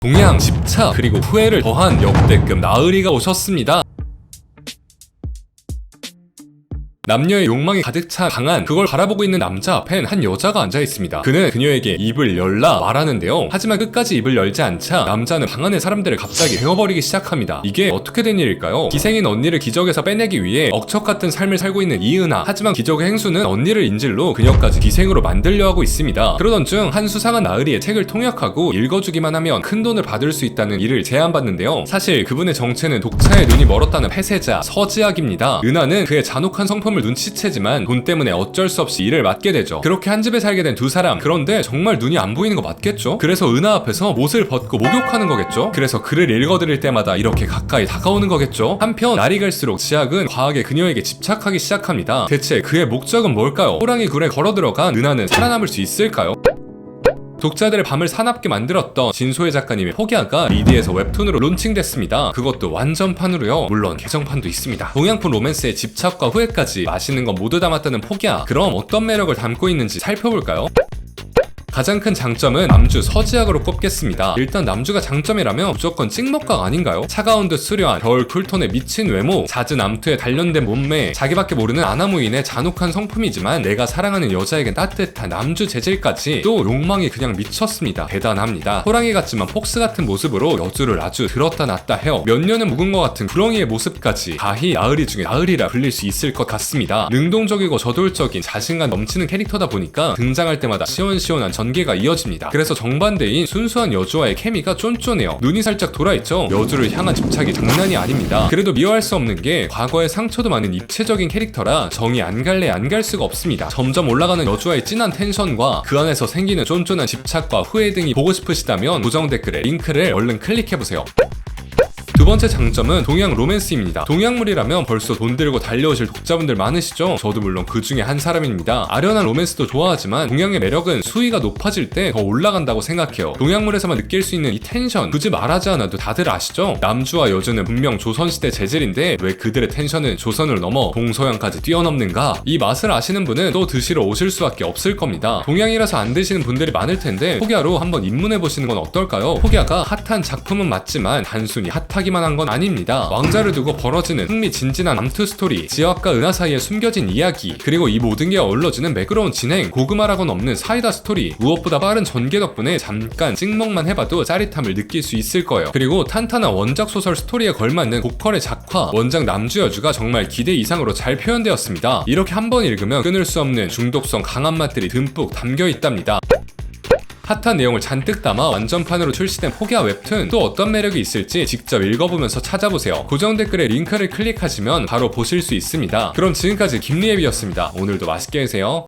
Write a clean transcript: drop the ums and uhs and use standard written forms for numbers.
동양, 집착, 그리고 후회를 더한 역대급 나으리가 오셨습니다. 남녀의 욕망이 가득 차 강한 그걸 바라보고 있는 남자 앞엔 한 여자가 앉아있습니다. 그는 그녀에게 입을 열라 말하는데요. 하지만 끝까지 입을 열지 않자 남자는 방 안의 사람들을 갑자기 베어버리기 시작합니다. 이게 어떻게 된 일일까요? 기생인 언니를 기적에서 빼내기 위해 억척 같은 삶을 살고 있는 이은하. 하지만 기적의 행수는 언니를 인질로 그녀까지 기생으로 만들려 하고 있습니다. 그러던 중 한 수상한 나으리의 책을 통역하고 읽어주기만 하면 큰 돈을 받을 수 있다는 일을 제안받는데요. 사실 그분의 정체는 독차에 눈이 멀었다는 폐쇄자 서지학입니다. 은하는 그의 잔혹한 성품을 눈치채지만 돈 때문에 어쩔 수 없이 일을 맡게 되죠. 그렇게 한 집에 살게 된 두 사람. 그런데 정말 눈이 안 보이는 거 맞겠죠? 그래서 은하 앞에서 못을 벗고 목욕하는 거겠죠? 그래서 글을 읽어드릴 때마다 이렇게 가까이 다가오는 거겠죠? 한편 날이 갈수록 지학은 과하게 그녀에게 집착하기 시작합니다. 대체 그의 목적은 뭘까요? 호랑이 굴에 걸어 들어간 은하는 살아남을 수 있을까요? 독자들의 밤을 사납게 만들었던 진소혜 작가님의 폭야가 리디에서 웹툰으로 론칭됐습니다. 그것도 완전판으로요. 물론 개정판도 있습니다. 동양풍 로맨스의 집착과 후회까지 맛있는 건 모두 담았다는 폭야. 그럼 어떤 매력을 담고 있는지 살펴볼까요? 가장 큰 장점은 남주 서지학으로 꼽겠습니다. 일단 남주가 장점이라면 무조건 찍먹각 아닌가요? 차가운 듯 수려한 겨울 쿨톤에 미친 외모, 잦은 암투에 단련된 몸매, 자기밖에 모르는 아나무인의 잔혹한 성품이지만 내가 사랑하는 여자에겐 따뜻한 남주 재질까지 또 욕망이 그냥 미쳤습니다. 대단합니다. 호랑이 같지만 폭스 같은 모습으로 여주를 아주 들었다 놨다 해요. 몇 년은 묵은 것 같은 구렁이의 모습까지 가히 나으리 중에 나으리라 불릴 수 있을 것 같습니다. 능동적이고 저돌적인 자신감 넘치는 캐릭터다 보니까 등장할 때마다 시원시원한 전개가 이어집니다. 그래서 정반대인 순수한 여주와의 케미가 쫀쫀해요. 눈이 살짝 돌아있죠? 여주를 향한 집착이 장난이 아닙니다. 그래도 미워할 수 없는 게 과거에 상처도 많은 입체적인 캐릭터라 정이 안 갈래 안 갈 수가 없습니다. 점점 올라가는 여주와의 진한 텐션과 그 안에서 생기는 쫀쫀한 집착과 후회 등이 보고 싶으시다면 고정 댓글에 링크를 얼른 클릭해보세요. 두 번째 장점은 동양 로맨스입니다. 동양물이라면 벌써 돈 들고 달려오실 독자분들 많으시죠? 저도 물론 그 중에 한 사람입니다. 아련한 로맨스도 좋아하지만 동양의 매력은 수위가 높아질 때 더 올라간다고 생각해요. 동양물에서만 느낄 수 있는 이 텐션 굳이 말하지 않아도 다들 아시죠? 남주와 여주는 분명 조선시대 재질인데 왜 그들의 텐션은 조선을 넘어 동서양까지 뛰어넘는가? 이 맛을 아시는 분은 또 드시러 오실 수밖에 없을 겁니다. 동양이라서 안 드시는 분들이 많을 텐데 폭야로 한번 입문해보시는 건 어떨까요? 폭야가 핫한 작품은 맞지만 단순히 핫하기만 한 건 아닙니다. 왕자를 두고 벌어지는 흥미진진한 암투 스토리, 지학과 은하 사이에 숨겨진 이야기, 그리고 이 모든 게 어우러지는 매끄러운 진행, 고구마라고는 없는 사이다 스토리, 무엇보다 빠른 전개 덕분에 잠깐 찍먹만 해봐도 짜릿함을 느낄 수 있을 거예요. 그리고 탄탄한 원작 소설 스토리에 걸맞는 보컬의 작화, 원작 남주 여주가 정말 기대 이상으로 잘 표현되었습니다. 이렇게 한 번 읽으면 끊을 수 없는 중독성 강한 맛들이 듬뿍 담겨 있답니다. 핫한 내용을 잔뜩 담아 완전판으로 출시된 폭야 웹툰, 또 어떤 매력이 있을지 직접 읽어보면서 찾아보세요. 고정 댓글에 링크를 클릭하시면 바로 보실 수 있습니다. 그럼 지금까지 김리앱이었습니다. 오늘도 맛있게 드세요.